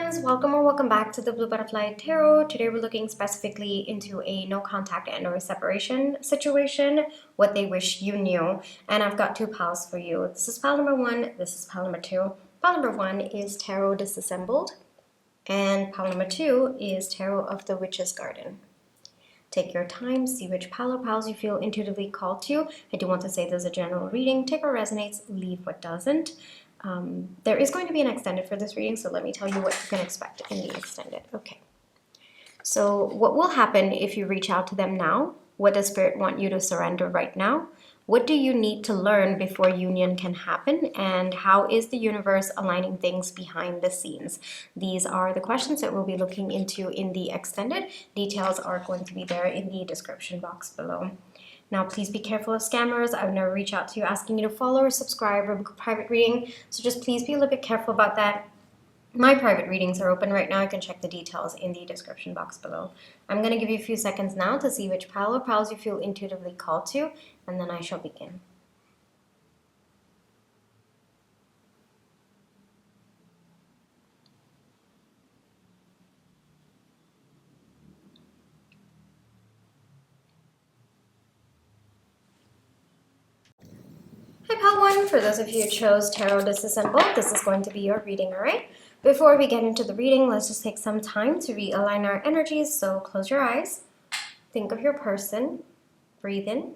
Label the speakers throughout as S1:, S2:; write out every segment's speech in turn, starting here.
S1: friends, welcome or welcome back to the Blue Butterfly Tarot. Today we're looking specifically into a no contact and or separation situation, what they wish you knew. And I've got two piles for you. This is pile number one, this is pile number two. Pile number one is Tarot Disassembled, and pile number two is Tarot of the Witch's Garden. Take your time, see which pile or piles you feel intuitively called to. I do want to say there's a general reading. Take what resonates, leave what doesn't. There is going to be an extended for this reading, so let me tell you what you can expect in the extended. Okay. So what will happen if you reach out to them now? What does Spirit want you to surrender right now? What do you need to learn before union can happen? And how is the universe aligning things behind the scenes? These are the questions that we'll be looking into in the extended. Details are going to be there in the description box below. Now, please be careful of scammers. I would never reach out to you asking you to follow or subscribe or book a private reading. So just please be a little bit careful about that. My private readings are open right now. You can check the details in the description box below. I'm going to give you a few seconds now to see which pile or piles you feel intuitively called to, and then I shall begin. Hi, pile one. For those of you who chose Tarot Disassembled, this is going to be your reading, all right? Before we get into the reading, let's just take some time to realign our energies. So close your eyes. Think of your person. Breathe in.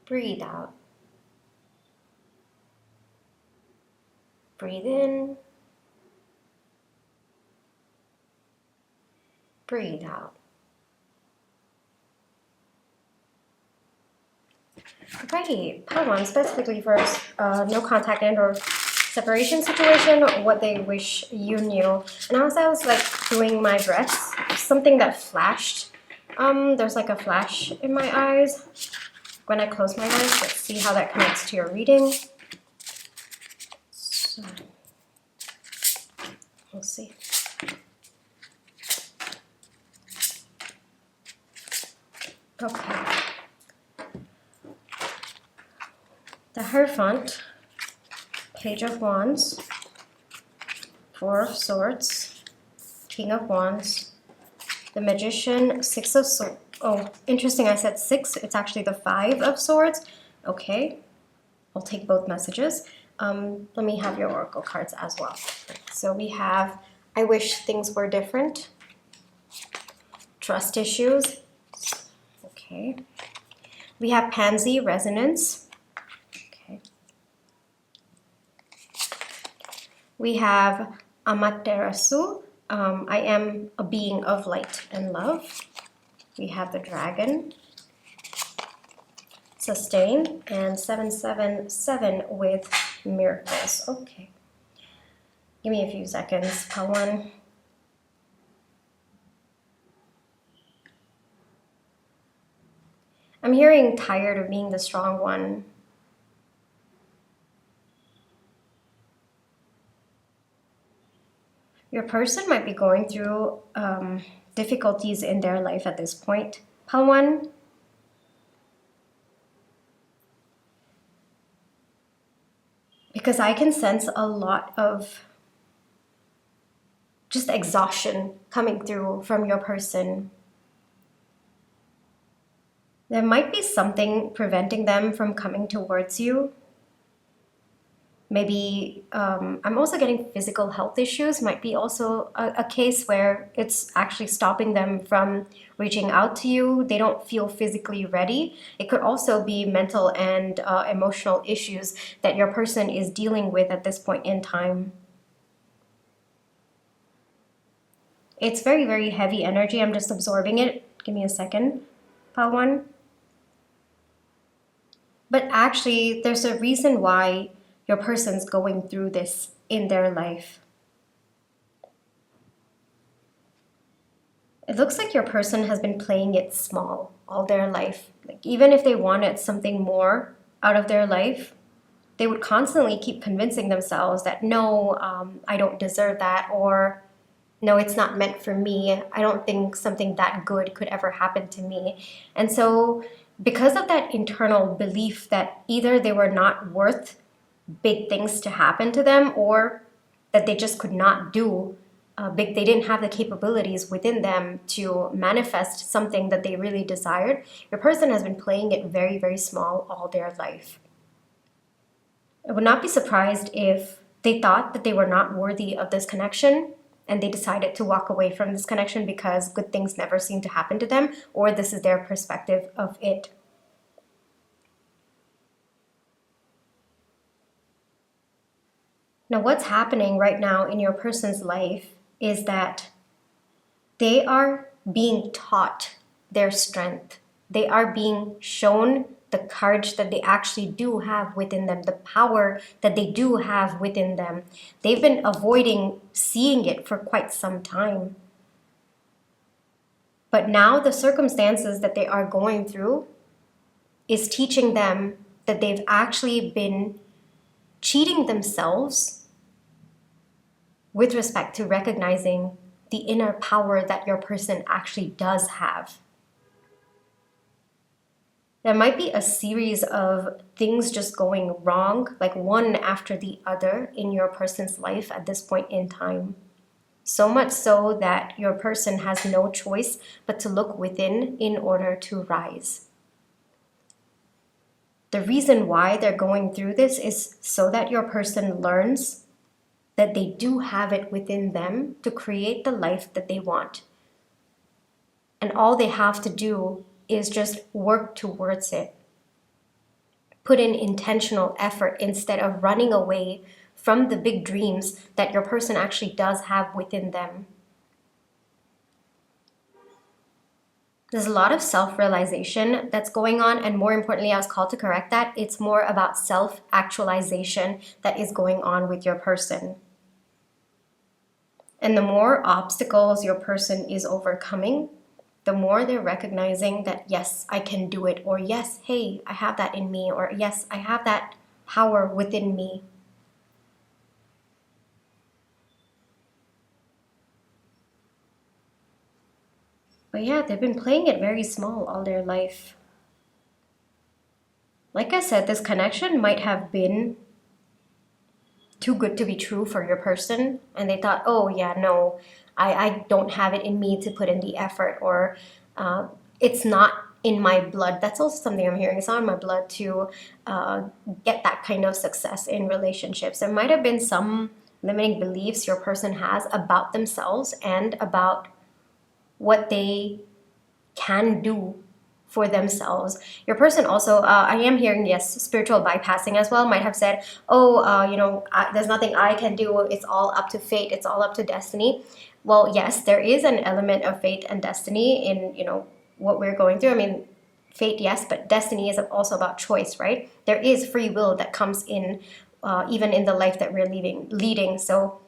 S1: Breathe out. Breathe in. Breathe out. Alrighty, pile one, specifically for no contact and or separation situation, what they wish you knew. And as I was like doing my dress, something that flashed. There's like a flash in my eyes. When I close my eyes, let's see how that connects to your reading. So, we'll see. Okay. The Hierophant, Page of Wands, Four of Swords, King of Wands, the Magician, Six of Swords. Oh, interesting, I said six. It's actually the Five of Swords. Okay, I'll take both messages. Let me have your oracle cards as well. So we have, I wish things were different. Trust issues. Okay. We have Pansy, Resonance. We have Amaterasu, I am a being of light and love. We have the Dragon, Sustain, and 777 with Miracles. Okay. Give me a few seconds, pile one. I'm hearing tired of being the strong one. Your person might be going through difficulties in their life at this point. Pile one. Because I can sense a lot of just exhaustion coming through from your person. There might be something preventing them from coming towards you. Maybe I'm also getting physical health issues. Might be also a case where it's actually stopping them from reaching out to you. They don't feel physically ready. It could also be mental and emotional issues that your person is dealing with at this point in time. It's very, very heavy energy. I'm just absorbing it. Give me a second, pile one. But actually, there's a reason why your person's going through this in their life. It looks like your person has been playing it small all their life. Like even if they wanted something more out of their life, they would constantly keep convincing themselves that no, I don't deserve that, or no, it's not meant for me. I don't think something that good could ever happen to me. And so because of that internal belief that either they were not worth big things to happen to them, or that they just could not do. They didn't have the capabilities within them to manifest something that they really desired. Your person has been playing it very, very small all their life. I would not be surprised if they thought that they were not worthy of this connection and they decided to walk away from this connection because good things never seem to happen to them, or this is their perspective of it. Now, what's happening right now in your person's life is that they are being taught their strength. They are being shown the courage that they actually do have within them, the power that they do have within them. They've been avoiding seeing it for quite some time. But now the circumstances that they are going through is teaching them that they've actually been cheating themselves with respect to recognizing the inner power that your person actually does have. There might be a series of things just going wrong, like one after the other in your person's life at this point in time. So much so that your person has no choice but to look within in order to rise. The reason why they're going through this is so that your person learns that they do have it within them to create the life that they want. And all they have to do is just work towards it. Put in intentional effort instead of running away from the big dreams that your person actually does have within them. There's a lot of self-realization that's going on, and more importantly, I was called to correct that. It's more about self-actualization that is going on with your person. And the more obstacles your person is overcoming, the more they're recognizing that, yes, I can do it, or yes, hey, I have that in me, or yes, I have that power within me. But yeah, they've been playing it very small all their life. Like I said, this connection might have been too good to be true for your person, and they thought, oh yeah, no, I don't have it in me to put in the effort, or it's not in my blood. That's also something I'm hearing. It's not in my blood to get that kind of success in relationships. There might have been some limiting beliefs your person has about themselves and about what they can do for themselves. Your person also, I am hearing, yes, spiritual bypassing as well, might have said, oh, there's nothing I can do. It's all up to fate. It's all up to destiny. Well, yes, there is an element of fate and destiny in, what we're going through. I mean, fate, yes, but destiny is also about choice, right? There is free will that comes in, even in the life that we're leading. So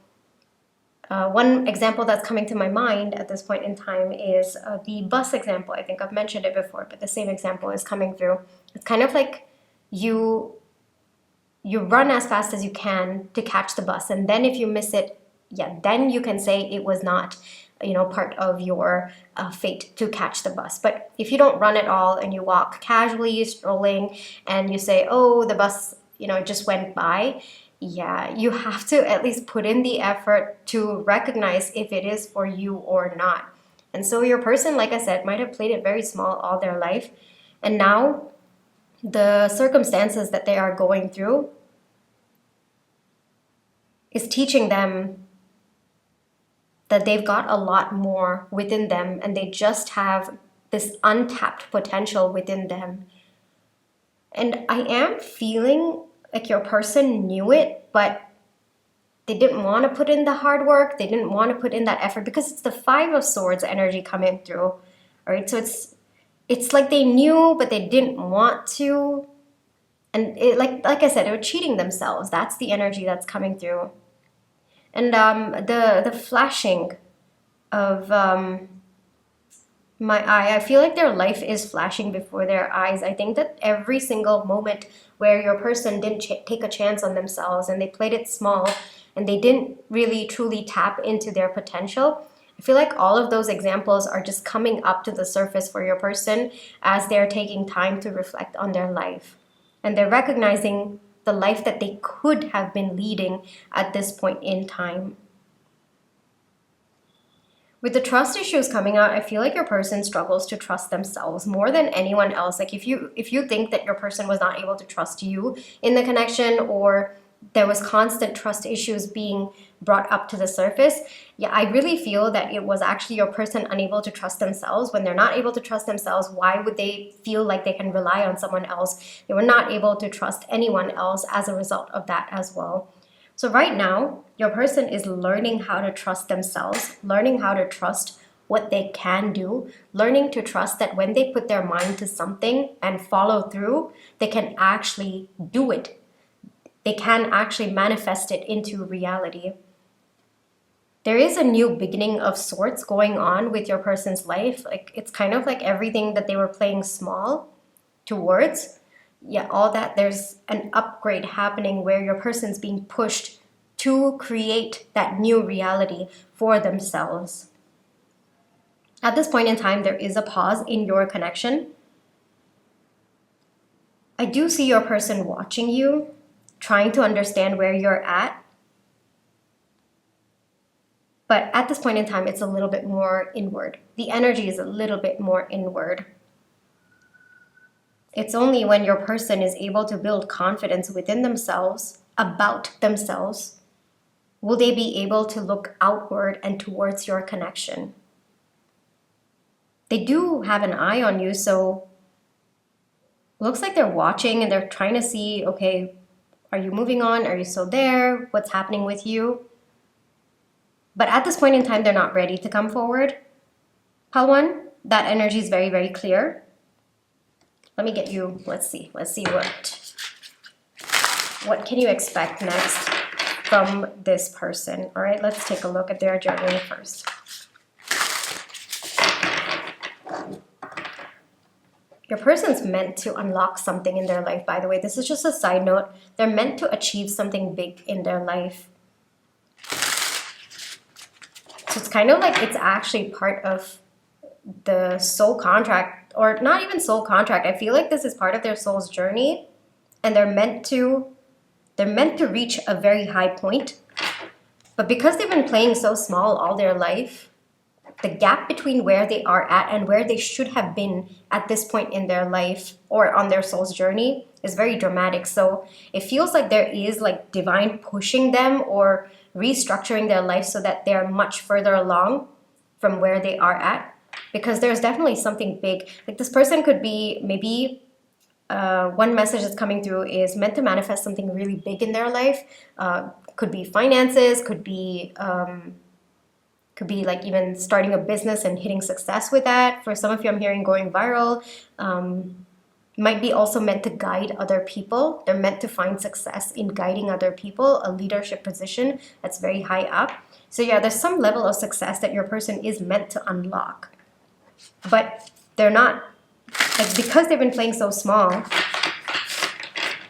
S1: one example that's coming to my mind at this point in time is the bus example. I think I've mentioned it before, but the same example is coming through. It's kind of like you run as fast as you can to catch the bus, and then if you miss it, then you can say it was not, part of your fate to catch the bus. But if you don't run at all and you walk casually, strolling, and you say, oh, the bus, it just went by, you have to at least put in the effort to recognize if it is for you or not. And so your person, like I said, might have played it very small all their life. And now the circumstances that they are going through is teaching them that they've got a lot more within them, and they just have this untapped potential within them. And I am feeling like your person knew it, but they didn't want to put in the hard work. They didn't want to put in that effort because it's the Five of Swords energy coming through. All right, so it's like they knew, but they didn't want to. And like I said, they were cheating themselves. That's the energy that's coming through. And the flashing of my eye, I feel like their life is flashing before their eyes. I think that every single moment where your person didn't take a chance on themselves and they played it small and they didn't really truly tap into their potential, I feel like all of those examples are just coming up to the surface for your person as they're taking time to reflect on their life. And they're recognizing the life that they could have been leading at this point in time. With the trust issues coming out, I feel like your person struggles to trust themselves more than anyone else. Like if you think that your person was not able to trust you in the connection, or there was constant trust issues being brought up to the surface, yeah, I really feel that it was actually your person unable to trust themselves. When they're not able to trust themselves, why would they feel like they can rely on someone else? They were not able to trust anyone else as a result of that as well. So right now, your person is learning how to trust themselves, learning how to trust what they can do, learning to trust that when they put their mind to something and follow through, they can actually do it. They can actually manifest it into reality. There is a new beginning of sorts going on with your person's life. Like it's kind of like everything that they were playing small towards, yeah, all that, there's an upgrade happening where your person's being pushed to create that new reality for themselves. At this point in time, there is a pause in your connection. I do see your person watching you, trying to understand where you're at. But at this point in time, it's a little bit more inward. The energy is a little bit more inward. It's only when your person is able to build confidence within themselves, about themselves, will they be able to look outward and towards your connection. They do have an eye on you, so it looks like they're watching and they're trying to see, okay, are you moving on? Are you still there? What's happening with you? But at this point in time, they're not ready to come forward. Pile 1, that energy is very, very clear. Let me get you, let's see what can you expect next from this person. All right, let's take a look at their journey first. Your person's meant to unlock something in their life, by the way. This is just a side note. They're meant to achieve something big in their life. So it's kind of like it's actually part of the soul contract, or not even soul contract. I feel like this is part of their soul's journey, and they're meant to reach a very high point. But because they've been playing so small all their life, the gap between where they are at and where they should have been at this point in their life or on their soul's journey is very dramatic. So it feels like there is like divine pushing them or restructuring their life so that they're much further along from where they are at, because there's definitely something big. Like this person could be maybe one message that's coming through is meant to manifest something really big in their life. Could be finances, could be like even starting a business and hitting success with that. For some of you, I'm hearing going viral. Might be also meant to guide other people. They're meant to find success in guiding other people, a leadership position that's very high up. So yeah, there's some level of success that your person is meant to unlock. But they're not, like, because they've been playing so small,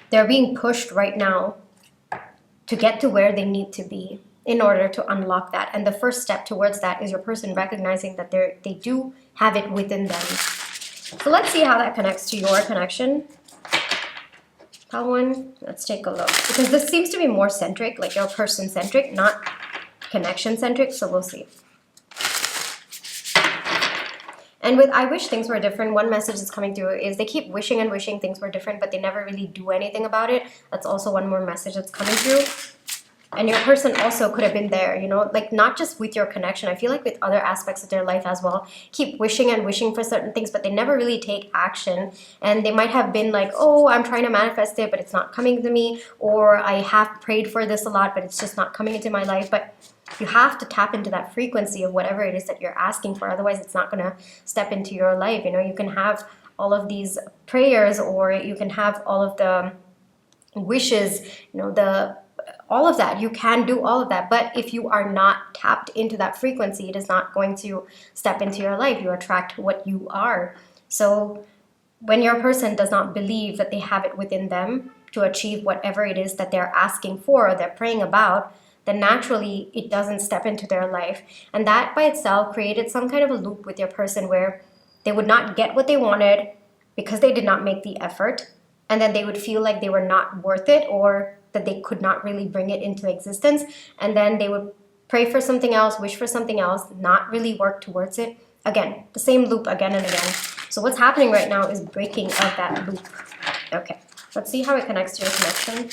S1: they're being pushed right now to get to where they need to be in order to unlock that. And the first step towards that is your person recognizing that they do have it within them. So let's see how that connects to your connection. That one, let's take a look. Because this seems to be more centric, like your person-centric, not connection-centric, so we'll see. And with I wish things were different, one message that's coming through is they keep wishing and wishing things were different, but they never really do anything about it. That's also one more message that's coming through. And your person also could have been there, you know, like not just with your connection. I feel like with other aspects of their life as well, keep wishing and wishing for certain things, but they never really take action. And they might have been like, oh, I'm trying to manifest it, but it's not coming to me. Or I have prayed for this a lot, but it's just not coming into my life. But you have to tap into that frequency of whatever it is that you're asking for. Otherwise, it's not going to step into your life. You know, you can have all of these prayers, or you can have all of the wishes, you know, all of that. You can do all of that, but if you are not tapped into that frequency, it is not going to step into your life. You attract what you are. So when your person does not believe that they have it within them to achieve whatever it is that they're asking for or they're praying about, then naturally it doesn't step into their life. And that by itself created some kind of a loop with your person where they would not get what they wanted because they did not make the effort. and then they would feel like they were not worth it, or that they could not really bring it into existence, and then they would pray for something else, wish for something else, not really work towards it. Again, the same loop again and again. So what's happening right now is breaking of that loop. Okay, let's see how it connects to your connection.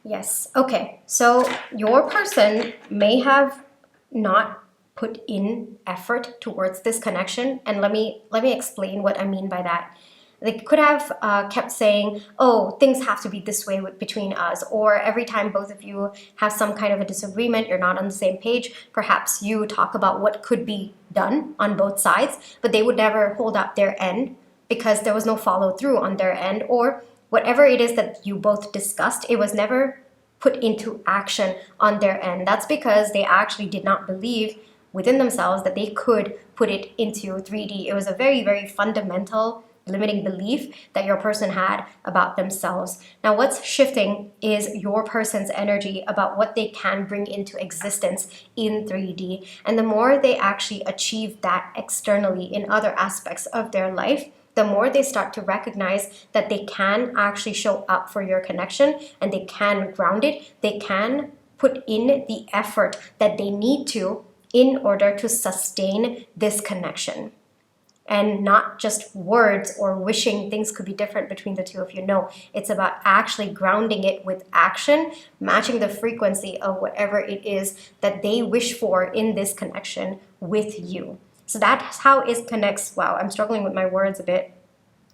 S1: Yes, okay, so your person may have not put in effort towards this connection, and let me explain what I mean by that. They could have kept saying, oh, things have to be this way between us, or every time both of you have some kind of a disagreement, you're not on the same page, perhaps you talk about what could be done on both sides, but they would never hold up their end because there was no follow through on their end, or whatever it is that you both discussed, it was never put into action on their end. That's because they actually did not believe within themselves that they could put it into 3D. It was a very, very fundamental limiting belief that your person had about themselves. Now what's shifting is your person's energy about what they can bring into existence in 3D. And the more they actually achieve that externally in other aspects of their life, the more they start to recognize that they can actually show up for your connection, and they can ground it. They can put in the effort that they need to in order to sustain this connection. And not just words or wishing things could be different between the two of you. No, it's about actually grounding it with action, matching the frequency of whatever it is that they wish for in this connection with you. So that's how it connects. Wow, I'm struggling with my words a bit.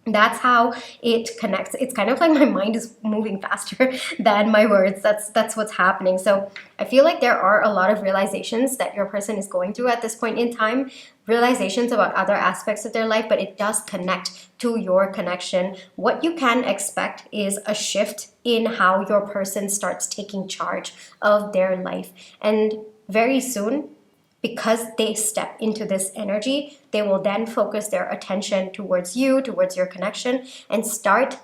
S1: That's how it connects. It's kind of like my mind is moving faster than my words. That's what's happening. So I feel like there are a lot of realizations that your person is going through at this point in time, realizations about other aspects of their life, but it does connect to your connection. What you can expect is a shift in how your person starts taking charge of their life. And very soon, because they step into this energy, they will then focus their attention towards you, towards your connection, and start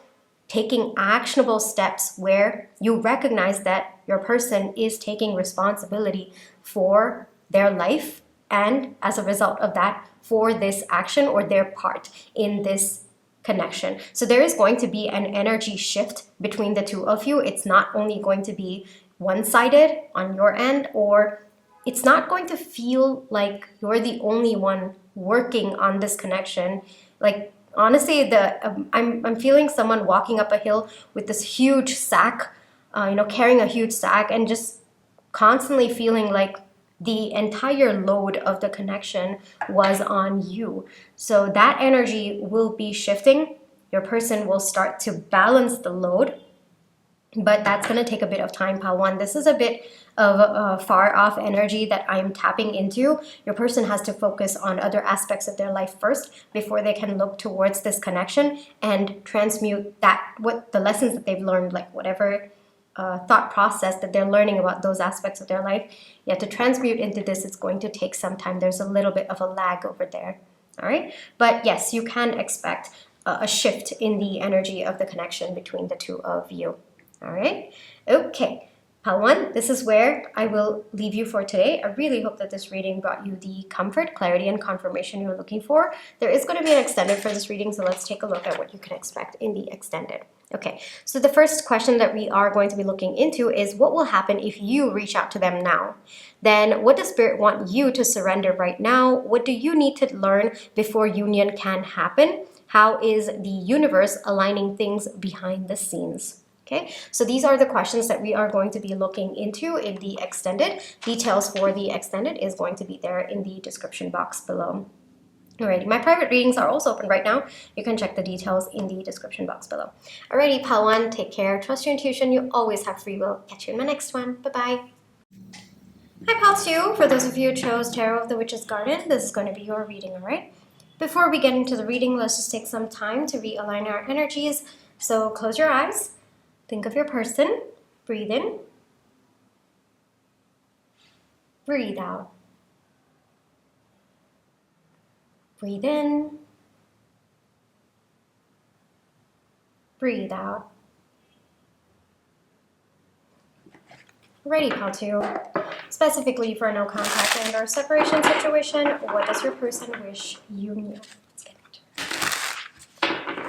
S1: taking actionable steps where you recognize that your person is taking responsibility for their life, and as a result of that, for this action or their part in this connection. So there is going to be an energy shift between the two of you. It's not only going to be one-sided on your end, or it's not going to feel like you're the only one working on this connection. Like, honestly, I'm feeling someone walking up a hill with this huge sack, carrying a huge sack, and just constantly feeling like the entire load of the connection was on you. So that energy will be shifting. Your person will start to balance the load, but that's going to take a bit of time, Pal 1. This is a bit of a far off energy that I'm tapping into. Your person has to focus on other aspects of their life first before they can look towards this connection and transmute what the lessons that they've learned, like whatever thought process that they're learning about those aspects of their life. You have to transmute into this. It's going to take some time. There's a little bit of a lag over there. All right. But yes, you can expect a shift in the energy of the connection between the two of you. All right. Okay. Pal 1, this is where I will leave you for today. I really hope that this reading brought you the comfort, clarity, and confirmation you were looking for. There is going to be an extended for this reading, so let's take a look at what you can expect in the extended. Okay, so the first question that we are going to be looking into is what will happen if you reach out to them now? Then what does Spirit want you to surrender right now? What do you need to learn before union can happen? How is the universe aligning things behind the scenes? Okay, so these are the questions that we are going to be looking into in the extended. Details for the extended is going to be there in the description box below. Alrighty, my private readings are also open right now. You can check the details in the description box below. Alrighty, Pal 1, take care. Trust your intuition. You always have free will. Catch you in my next one. Bye-bye. Hi, Pal 2. For those of you who chose Tarot of the Witch's Garden, this is going to be your reading, alright? Before we get into the reading, let's just take some time to realign our energies. So close your eyes. Think of your person, breathe in, breathe out. Breathe in, breathe out. Ready, Pal 2. Specifically for no contact and or separation situation, what does your person wish you knew? Let's get into it.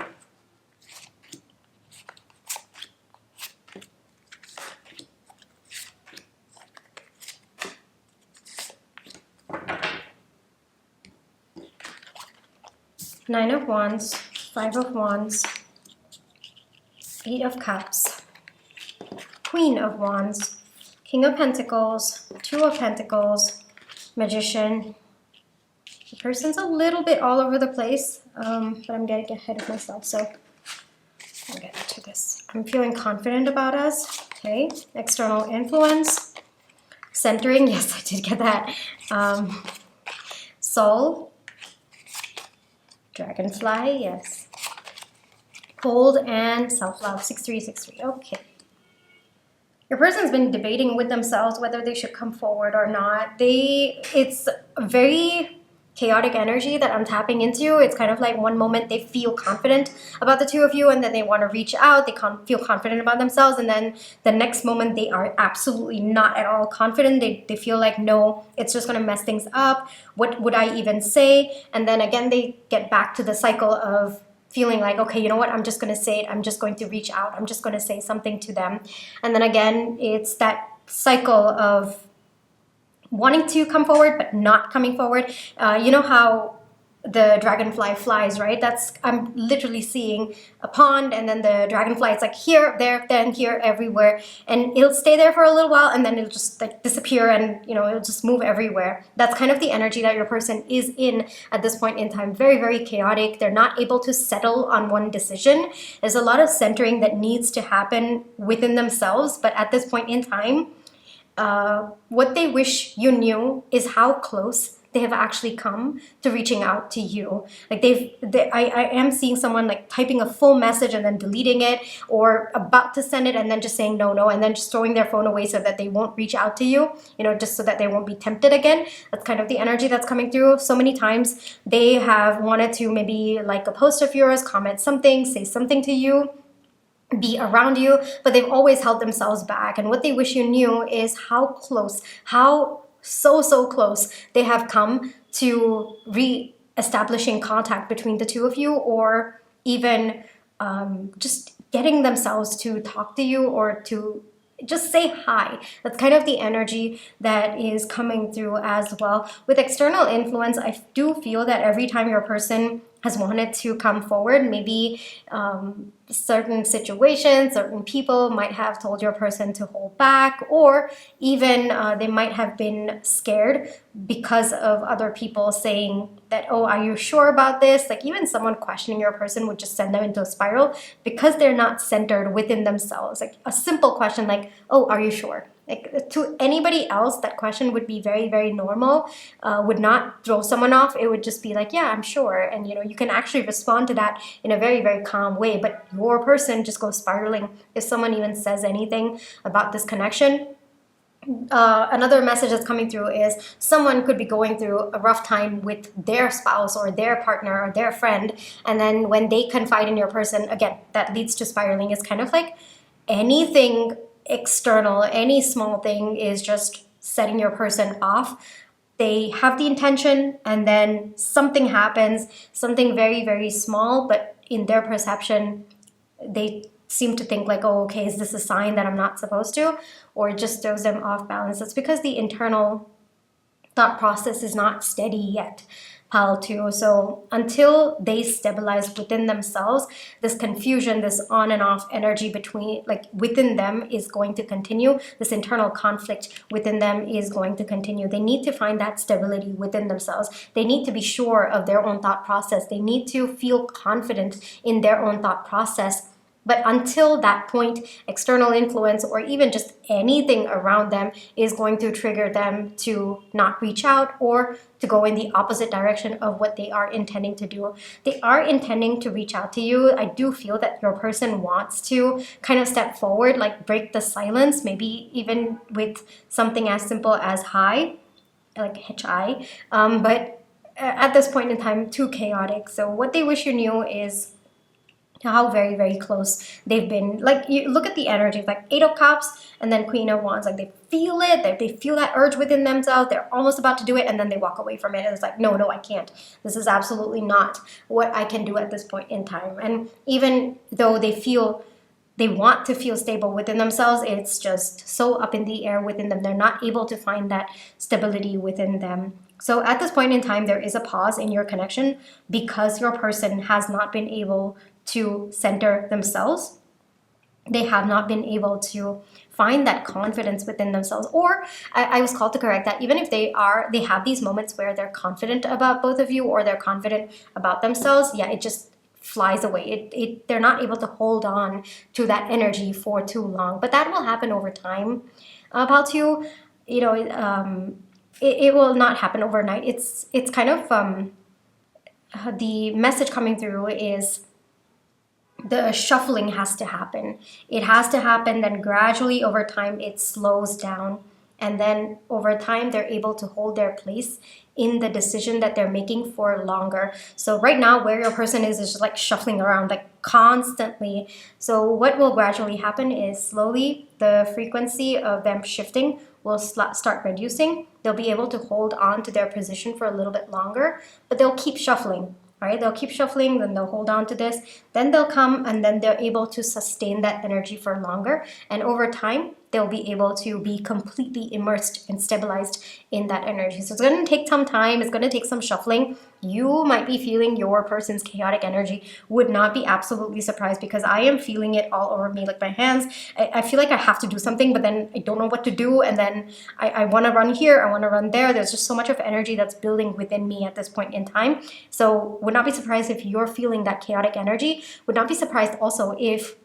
S1: Nine of Wands, Five of Wands, Eight of Cups, Queen of Wands, King of Pentacles, Two of Pentacles, Magician. The person's a little bit all over the place, but I'm getting ahead of myself, so I'll get to this. I'm feeling confident about us. Okay, external influence, centering. Yes, I did get that. Soul, dragonfly. Yes. Hold and self-love. 6363. Okay. Your person's been debating with themselves whether they should come forward or not. It's a very chaotic energy that I'm tapping into. It's kind of like one moment they feel confident about the two of you and then they want to reach out. They feel confident about themselves, and then the next moment they are absolutely not at all confident. They feel like, no, it's just going to mess things up. What would I even say? And then again, they get back to the cycle of feeling like, okay, you know what, I'm just going to say it. I'm just going to reach out. I'm just going to say something to them. And then again, it's that cycle of wanting to come forward but not coming forward. You know how the dragonfly flies, right? I'm literally seeing a pond, and then the dragonfly, it's like here, there, then here, everywhere, and it'll stay there for a little while and then it'll just like disappear, and it'll just move everywhere. That's kind of the energy that your person is in at this point in time. Very, very chaotic. They're not able to settle on one decision. There's a lot of centering that needs to happen within themselves, but at this point in time, what they wish you knew is how close they have actually come to reaching out to you. Like I am seeing someone like typing a full message and then deleting it, or about to send it and then just saying no, and then just throwing their phone away so that they won't reach out to you, just so that they won't be tempted again. That's kind of the energy that's coming through. So many times they have wanted to maybe like a post of yours, comment something, say something to you, be around you, but they've always held themselves back. And what they wish you knew is how close, how so close they have come to re-establishing contact between the two of you, or even just getting themselves to talk to you or to just say hi. That's kind of the energy that is coming through as well. With external influence, I do feel that every time your person has wanted to come forward, maybe certain situations, certain people might have told your person to hold back, or even they might have been scared because of other people saying that, oh, are you sure about this? Like even someone questioning your person would just send them into a spiral because they're not centered within themselves. Like a simple question like, oh, are you sure? Like to anybody else, that question would be very, very normal, would not throw someone off. It would just be like, yeah, I'm sure. And you can actually respond to that in a very, very calm way. But your person just goes spiraling if someone even says anything about this connection. Another message that's coming through is someone could be going through a rough time with their spouse or their partner or their friend. And then when they confide in your person, again, that leads to spiraling. It's kind of like anything external, any small thing is just setting your person off. They have the intention and then something happens, something very, very small, but in their perception, they seem to think like, oh, okay, is this a sign that I'm not supposed to? Or it just throws them off balance. It's because the internal thought process is not steady yet. Pile 2. So until they stabilize within themselves, this confusion, this on and off energy within them is going to continue. This internal conflict within them is going to continue. They need to find that stability within themselves. They need to be sure of their own thought process. They need to feel confident in their own thought process. But until that point, external influence or even just anything around them is going to trigger them to not reach out or to go in the opposite direction of what they are intending to do. They are intending to reach out to you. I do feel that your person wants to kind of step forward, like break the silence, maybe even with something as simple as hi, like HI. But at this point in time, too chaotic. So what they wish you knew is how very, very close they've been. Like you look at the energy, like 8 of Cups and then Queen of Wands. Like they feel it, they feel that urge within themselves. They're almost about to do it and then they walk away from it. And it's like, no, I can't. This is absolutely not what I can do at this point in time. And even though they want to feel stable within themselves, it's just so up in the air within them. They're not able to find that stability within them. So at this point in time, there is a pause in your connection because your person has not been able to center themselves. They have not been able to find that confidence within themselves. Or I was called to correct that even if they have these moments where they're confident about both of you, or they're confident about themselves, yeah, it just flies away. They're not able to hold on to that energy for too long. But that will happen over time. About you, you know, it will not happen overnight. It's kind of the message coming through is the shuffling has to happen. It has to happen, then gradually over time it slows down. And then over time they're able to hold their place in the decision that they're making for longer. So right now where your person is just like shuffling around like constantly. So what will gradually happen is slowly the frequency of them shifting will start reducing. They'll be able to hold on to their position for a little bit longer, but they'll keep shuffling. Right? They'll keep shuffling, then they'll hold on to this, then they'll come, and then they're able to sustain that energy for longer. And over time, they'll be able to be completely immersed and stabilized in that energy. So it's going to take some time. It's going to take some shuffling. You might be feeling your person's chaotic energy. Would not be absolutely surprised, because I am feeling it all over me, like my hands. I feel like I have to do something, but then I don't know what to do. And then I want to run here. I want to run there. There's just so much of energy that's building within me at this point in time. So would not be surprised if you're feeling that chaotic energy. Would not be surprised also if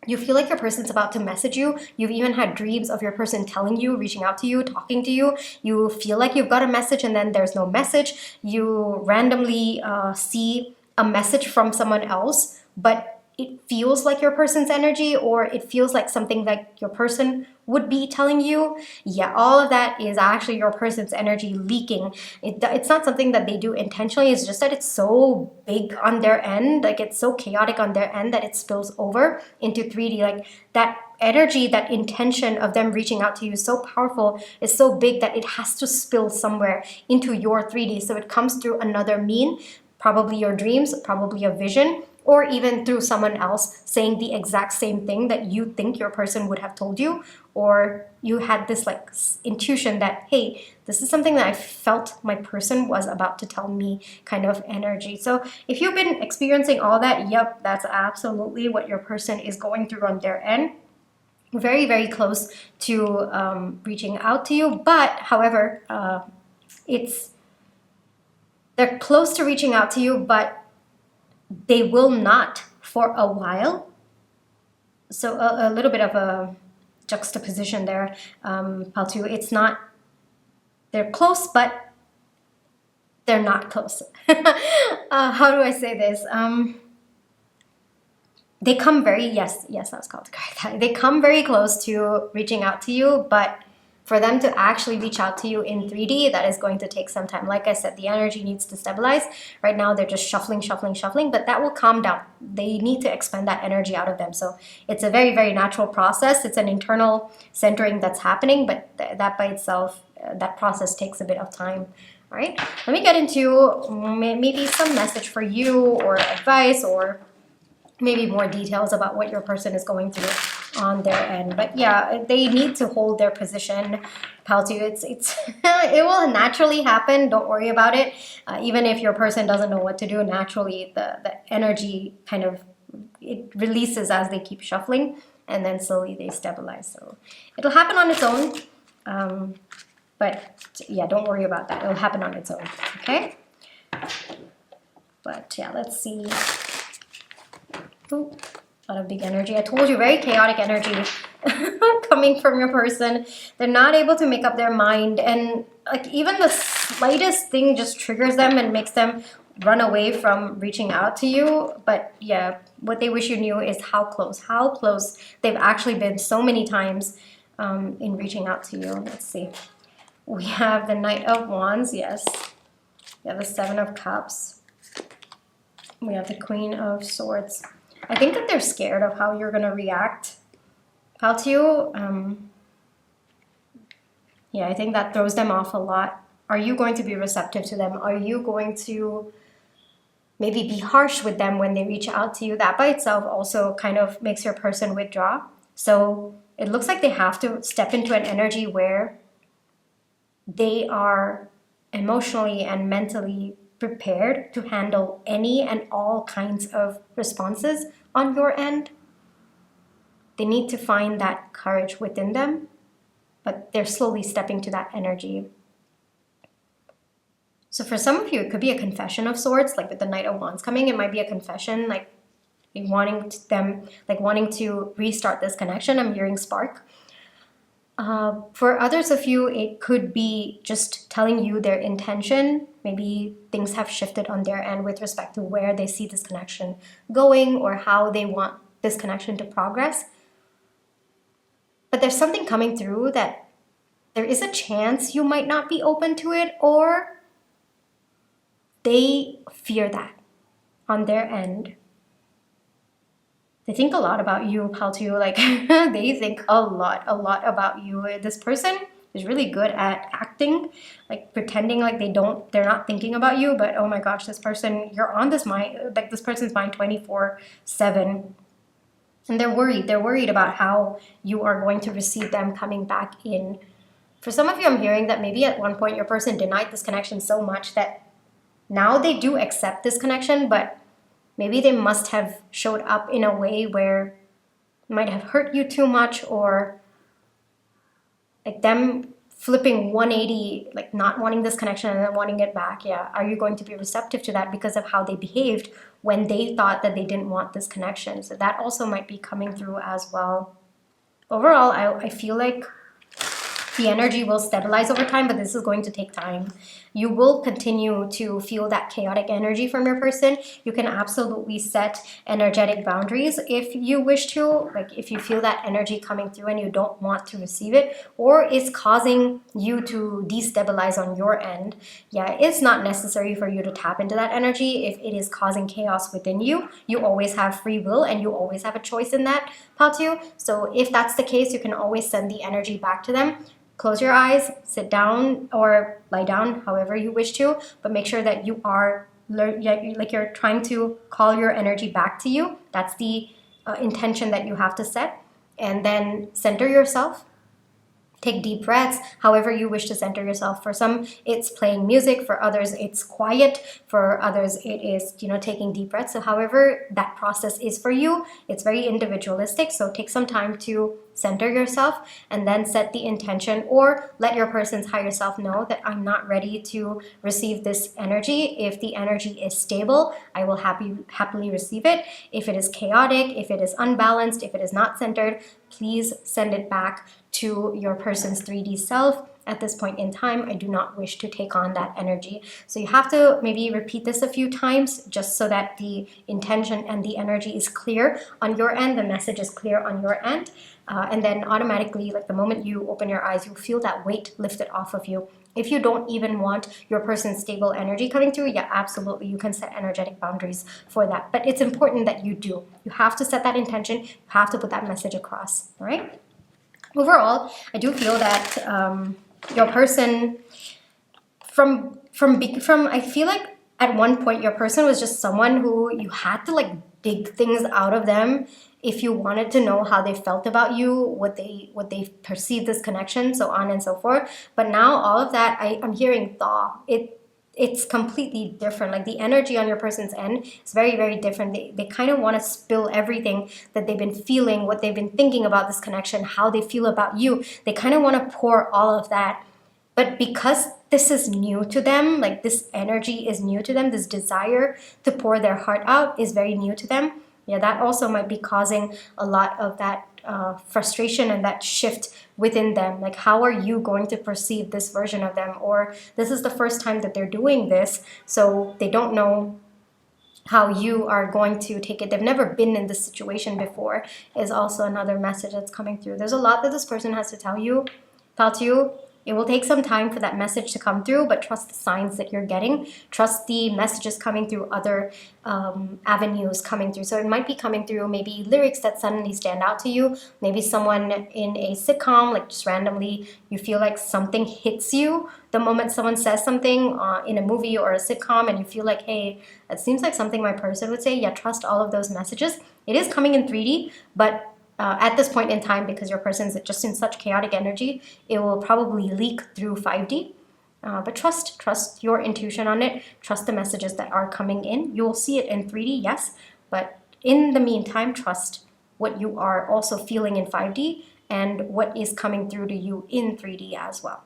S1: you feel like your person's about to message you. You've even had dreams of your person telling you, reaching out to you, talking to you. You feel like you've got a message and then there's no message. You randomly see a message from someone else, but it feels like your person's energy, or it feels like something like your person would be telling you. Yeah, all of that is actually your person's energy leaking. It's not something that they do intentionally. It's just that it's so big on their end, like it's so chaotic on their end that it spills over into 3D. Like that energy, that intention of them reaching out to you is so powerful, is so big that it has to spill somewhere into your 3D. So it comes through another mean, probably your dreams, probably a vision, or even through someone else saying the exact same thing that you think your person would have told you, or you had this like intuition that, hey, this is something that I felt my person was about to tell me kind of energy. So if you've been experiencing all that, yep, that's absolutely what your person is going through on their end. Very, very close to reaching out to you. But however, they're close to reaching out to you, but they will not for a while. So a little bit of a juxtaposition there, Paltu. It's not, they're close, but they're not close. How do I say this? They come very, yes, I was called to correct that. They come very close to reaching out to you, but for them to actually reach out to you in 3D, that is going to take some time. Like I said, the energy needs to stabilize. Right now, they're just shuffling, but that will calm down. They need to expend that energy out of them. So it's a very, very natural process. It's an internal centering that's happening, but that by itself, that process takes a bit of time. All right, let me get into maybe some message for you, or advice, or maybe more details about what your person is going through on their end. But yeah, they need to hold their position, Paltu. It's it will naturally happen. Don't worry about it. Even if your person doesn't know what to do, naturally the energy kind of, it releases as they keep shuffling, and then slowly they stabilize. So it'll happen on its own. But yeah, don't worry about that. It'll happen on its own. Okay. But yeah, let's see. Ooh, a lot of big energy. I told you, very chaotic energy coming from your person. They're not able to make up their mind, and like even the slightest thing just triggers them and makes them run away from reaching out to you. But yeah, what they wish you knew is how close they've actually been so many times in reaching out to you. Let's see. We have the Knight of Wands, yes. We have the Seven of Cups. We have the Queen of Swords. I think that they're scared of how you're going to react, Paltu. Yeah, I think that throws them off a lot. Are you going to be receptive to them? Are you going to maybe be harsh with them when they reach out to you? That by itself also kind of makes your person withdraw. So it looks like they have to step into an energy where they are emotionally and mentally prepared to handle any and all kinds of responses on your end. They need to find that courage within them, but they're slowly stepping to that energy. So for some of you, it could be a confession of sorts, like with the Knight of Wands coming, it might be a confession, like wanting to restart this connection. I'm hearing spark. For others of you, it could be just telling you their intention. Maybe things have shifted on their end with respect to where they see this connection going or how they want this connection to progress. But there's something coming through that there is a chance you might not be open to it, or they fear that on their end. They think a lot about you, how to, like, they think a lot about you. This person is really good at acting, like pretending like they're not thinking about you, but oh my gosh, this person, you're on this mind, like this person's mind 24/7. And they're worried about how you are going to receive them coming back in. For some of you, I'm hearing that maybe at one point your person denied this connection so much that now they do accept this connection, but maybe they must have showed up in a way where it might have hurt you too much, or like them flipping 180, like not wanting this connection and then wanting it back. Yeah, are you going to be receptive to that because of how they behaved when they thought that they didn't want this connection? So that also might be coming through as well. Overall, I feel like the energy will stabilize over time, but this is going to take time. You will continue to feel that chaotic energy from your person. You can absolutely set energetic boundaries if you wish to, like if you feel that energy coming through and you don't want to receive it, or it's causing you to destabilize on your end. Yeah, it's not necessary for you to tap into that energy if it is causing chaos within you. You always have free will and you always have a choice in that, Patu. So if that's the case, you can always send the energy back to them. Close your eyes, sit down or lie down, however you wish to, but make sure that you are like you're trying to call your energy back to you. That's the intention that you have to set. And then center yourself. Take deep breaths, however you wish to center yourself. For some, it's playing music. For others, it's quiet. For others, it is, taking deep breaths. So however that process is for you, it's very individualistic. So take some time to center yourself and then set the intention, or let your person's higher self know that I'm not ready to receive this energy. If the energy is stable, I will happily receive it. If it is chaotic, if it is unbalanced, if it is not centered, please send it back to your person's 3D self. At this point in time, I do not wish to take on that energy. So you have to maybe repeat this a few times just so that the intention and the energy is clear on your end, the message is clear on your end. And then automatically, like the moment you open your eyes, you'll feel that weight lifted off of you. If you don't even want your person's stable energy coming through, yeah, absolutely, you can set energetic boundaries for that. But it's important that you do. You have to set that intention. You have to put that message across, all right? Overall, I do feel that your person, I feel like at one point your person was just someone who you had to like dig things out of them if you wanted to know how they felt about you, what they perceived this connection, so on and so forth. But now all of that, I'm hearing thaw. It's completely different. Like the energy on your person's end is very, very different. They kind of want to spill everything that they've been feeling, what they've been thinking about this connection, how they feel about you. They kind of want to pour all of that. But because this is new to them, like this energy is new to them, this desire to pour their heart out is very new to them. Yeah, that also might be causing a lot of that frustration and that shift within them. Like, how are you going to perceive this version of them? Or this is the first time that they're doing this, so they don't know how you are going to take it. They've never been in this situation before, is also another message that's coming through. There's a lot that this person has to tell you. It will take some time for that message to come through, but trust the signs that you're getting. Trust the messages coming through other avenues coming through. So it might be coming through maybe lyrics that suddenly stand out to you. Maybe someone in a sitcom, like just randomly, you feel like something hits you the moment someone says something in a movie or a sitcom, and you feel like, hey, it seems like something my person would say. Yeah, trust all of those messages. It is coming in 3D, but at this point in time, because your person's just in such chaotic energy, it will probably leak through 5D. But trust your intuition on it. Trust the messages that are coming in. You will see it in 3D, yes, but in the meantime, trust what you are also feeling in 5D and what is coming through to you in 3D as well,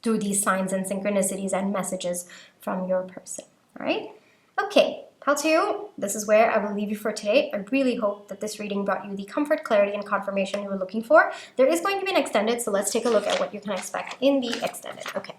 S1: through these signs and synchronicities and messages from your person. All right? Okay, pile 2, this is where I will leave you for today. I really hope that this reading brought you the comfort, clarity, and confirmation you were looking for. There is going to be an extended, so let's take a look at what you can expect in the extended. Okay.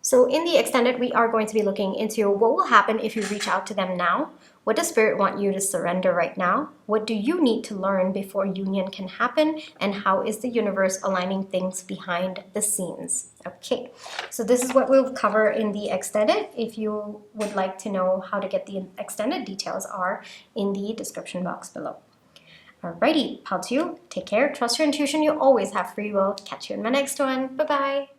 S1: So in the extended, we are going to be looking into what will happen if you reach out to them now. What does Spirit want you to surrender right now? What do you need to learn before union can happen? And how is the universe aligning things behind the scenes? Okay, so this is what we'll cover in the extended. If you would like to know how to get the extended, details are in the description box below. Alrighty, pile 2, take care, trust your intuition, you always have free will. Catch you in my next one. Bye-bye.